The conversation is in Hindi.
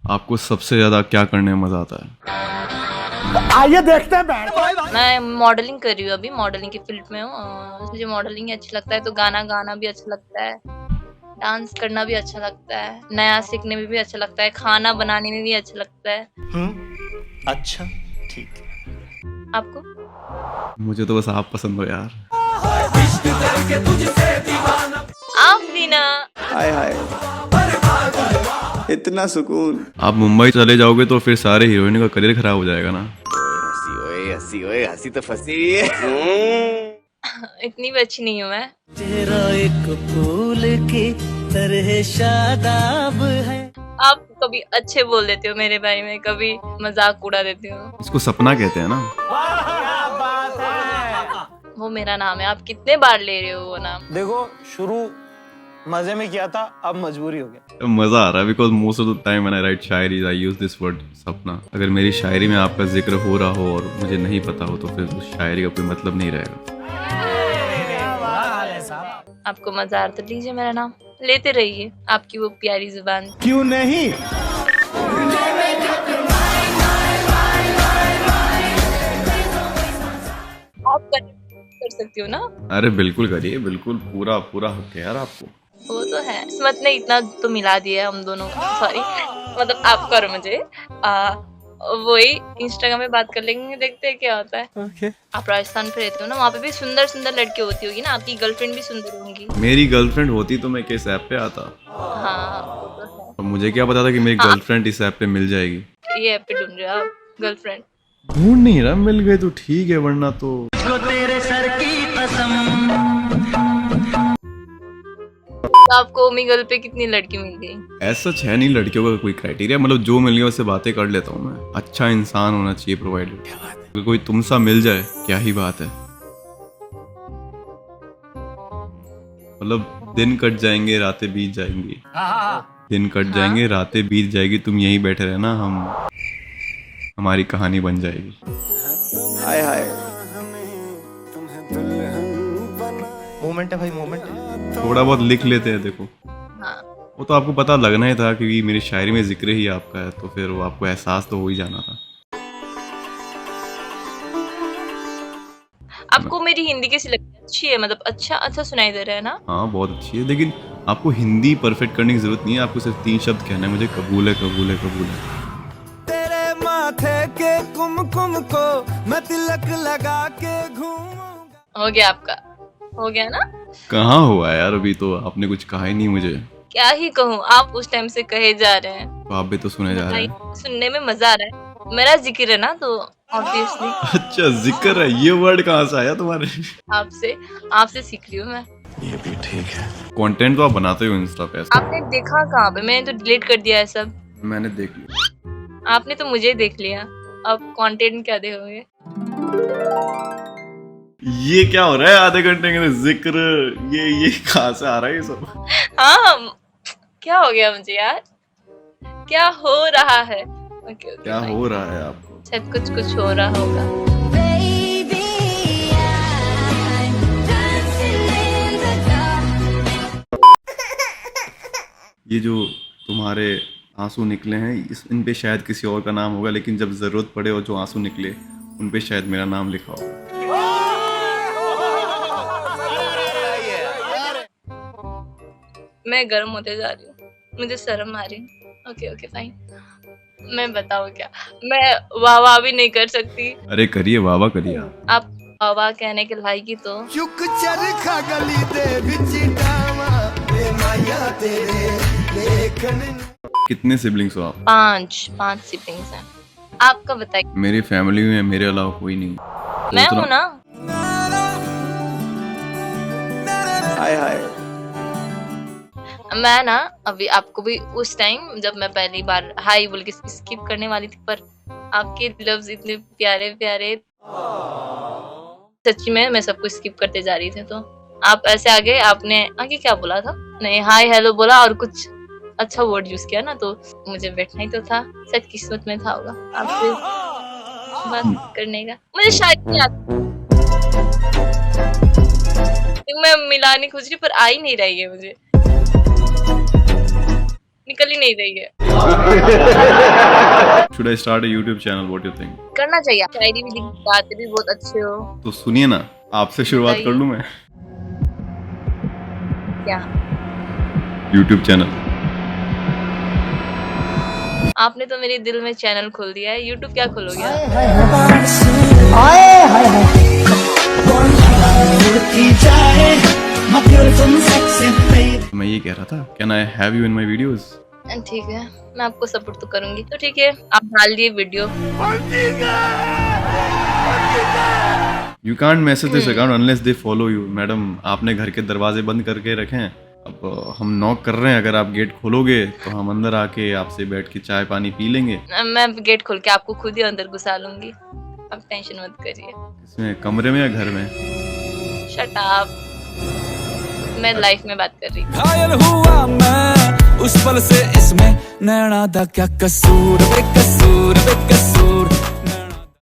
आपको सबसे ज्यादा क्या करने में मजा आता है? आइए देखते हैं। मैं मॉडलिंग कर रही हूँ अभी, मॉडलिंग की फील्ड में हूँ। मुझे मॉडलिंग अच्छा लगता है, तो गाना गाना भी अच्छा लगता है, डांस करना भी अच्छा लगता है, नया सीखने में भी अच्छा लगता है, खाना बनाने में भी अच्छा लगता है। अच्छा ठीक है। आपको? मुझे तो बस आप पसंद हो यार। आप भी ना। हाय हाय, इतना सुकून। आप मुंबई चले जाओगे तो फिर सारे हीरोइन का करियर खराब हो जाएगा ना। हंसी ओए, हंसी तो फंसी है। इतनी भी अच्छी नहीं हूँ मैं। तेरा एक फूल की तरह शादाब है। आप कभी अच्छे बोल देते हो मेरे बारे में, कभी मजाक उड़ा देते हो। इसको सपना कहते हैं ना। वो मेरा नाम है, आप कितने बार ले रहे हो वो नाम? देखो, शुरू मजे में किया था, अब मजबूरी हो गया। मजा आ रहा है because most of the time when I right Shayari I use this word सपना। अगर मेरी शायरी में आपका जिक्र हो रहा हो और मुझे नहीं पता हो तो फिर उस शायरी का कोई मतलब नहीं रहेगा। आपको मजा आ रहा तो लीजिए मेरा नाम, लेते रहिए, आपकी वो प्यारी जुबान। क्यों नहीं? आप कर सकती हो ना? अरे बिल्कुल करिए, बिल्कुल पूरा पूरा हक है यार आपको। वो तो है, किस्मत ने इतना तो मिला दिया है हम दोनों को। सॉरी, मतलब आप करो मुझे वही इंस्टाग्राम पे बात कर लेंगे, देखते हैं क्या होता है। ओके। आप राजस्थान पे रहते हो ना, वहाँ पे भी सुंदर सुंदर लड़की होती होगी ना, आपकी गर्लफ्रेंड भी सुंदर होंगी। मेरी गर्लफ्रेंड होती तो मैं किस ऐप पे आता? हाँ वो तो है। और मुझे क्या पता था कि मेरी गर्लफ्रेंड इस ऐप पे मिल जाएगी। ये ऐप पे ढूंढ रहे हो आप गर्लफ्रेंड? ढूंढ नहीं रहा, मिल गए तो ठीक है, वरना तो तेरे सर की कसम। तो आपको ओमेगल पे कितनी लड़की मिल गई? ऐसा है नहीं लड़कियों का कोई क्राइटेरिया, मतलब जो मिल गया उससे बातें कर लेता हूँ मैं। अच्छा इंसान होना चाहिए प्रोवाइडेड। अगर कोई तुमसा मिल जाए क्या ही बात है। मतलब दिन कट जाएंगे, रातें बीत जाएंगी। दिन कट जाएंगे, रातें बीत जाएगी, तुम यहीं बैठे रहना, हमारी कहानी बन जाएगी। हाय हाय, मोमेंट है भाई, मोमेंट है। थोड़ा बहुत लिख लेते हैं देखो। हाँ। वो तो आपको पता लगना ही था क्योंकि मेरी शायरी में जिक्र ही आपका है, तो फिर वो आपको एहसास तो हो ही जाना था। आपको मेरी हिंदी कैसी लगती है? अच्छी है, मतलब अच्छा सुनाई दे रहा है ना? हाँ बहुत अच्छी है, लेकिन आपको हिंदी परफेक्ट करने की जरूरत नहीं है। आपको सिर्फ 3 शब्द कहना है, मुझे कबूल है, कबूल है, कबूल है। तेरे माथे के कुमकुम को मैं तिलक लगा के घूमूंगा। हो गया आपका, हो गया ना? कहाँ हुआ यार, अभी तो आपने कुछ कहा ही नहीं मुझे। क्या ही कहूँ, आप उस टाइम से कहे जा रहे हैं। तो आप भी तो सुने जा रहे हैं। भाई, सुनने में मजा आ रहा है, मेरा जिक्र है ना, तो ऑब्वियसली अच्छा जिक्र है, ये वर्ड कहाँ से आया तुम्हारे? आपसे सीख रही हूँ मैं। ये भी ठीक है। कंटेंट तो आप बनाते हो इंस्टा पे। आपने देखा कहाँ पे? मैंने तो डिलीट कर दिया है सब। मैंने देख लिया। आपने तो मुझे देख लिया, अब कंटेंट क्या देखोगे? ये क्या हो रहा है आधे घंटे के जिक्र? ये कहाँ से आ रहा है ये सब? हाँ, क्या हो गया मुझे यार, क्या हो रहा है? ओके, क्या हो रहा है आपको? शायद कुछ हो रहा होगा। ये जो तुम्हारे आंसू निकले हैं, इन पे शायद किसी और का नाम होगा, लेकिन जब जरूरत पड़े और जो आंसू निकले उन पे शायद मेरा नाम लिखा होगा। मैं गर्म होते जा रही हूँ, मुझे शर्म आ रही है। ओके फाइन, मैं बताऊँ क्या? मैं वाह भी नहीं कर सकती। अरे करिए, वाह करिए। आप वाह कहने के लायक ही तो। चुक चरखा गली दे विच डावा ए माया तेरे लेखन। कितने सिबलिंग्स हो आप? 5 सिबलिंग्स हैं। आपका बताइए। मेरी फैमिली में मेरे अलावा कोई नहीं। मैं हूँ ना। हाय हाय, मैं ना अभी आपको भी उस टाइम जब मैं पहली बार हाई बोल के स्किप करने वाली थी, पर आपके लफ्ज इतने प्यारे प्यारे, सच्ची में मैं सब कुछ स्किप करते जा रही थी, तो आप ऐसे आगे आपने आगे क्या बोला था? नहीं, हाय हेलो बोला और कुछ अच्छा वर्ड यूज किया ना, तो मुझे बैठना ही तो था, शायद किस्मत में था होगा आपसे बात करने का। मुझे शायद नहीं आता, मैं मिलाने खोज रही पर आ ही नहीं रही है मुझे। निकल ही नहीं रही है। Should I start a YouTube channel? What do you think? करना चाहिए, शायरी भी गाते भी बहुत अच्छे हो। तो सुनिए ना, आपसे शुरुआत कर लूं मैं। क्या YouTube चैनल। आपने तो मेरे दिल में चैनल खोल दिया है, यूट्यूब क्या खोलोगे आप? मैं ये कह रहा था, can I have you in my videos? ठीक है, मैं आपको सपोर्ट तो करूंगी। तो ठीक है, आप डाल दिए video. You can't message this account unless they follow you. Madam, आपने घर के दरवाजे बंद करके रखे हैं। अब हम नॉक कर रहे हैं, अगर आप गेट खोलोगे तो हम अंदर आके आपसे बैठ के चाय पानी पी लेंगे। मैं गेट खोल के आपको खुद ही अंदर घुसा लूंगी, आप टेंशन मत करिए। इसमें कमरे में या घर में? शट अप, मैं लाइफ में बात कर रही हूँ। घायल हुआ मैं उस पल से, इसमें नैना दा क्या कसूर।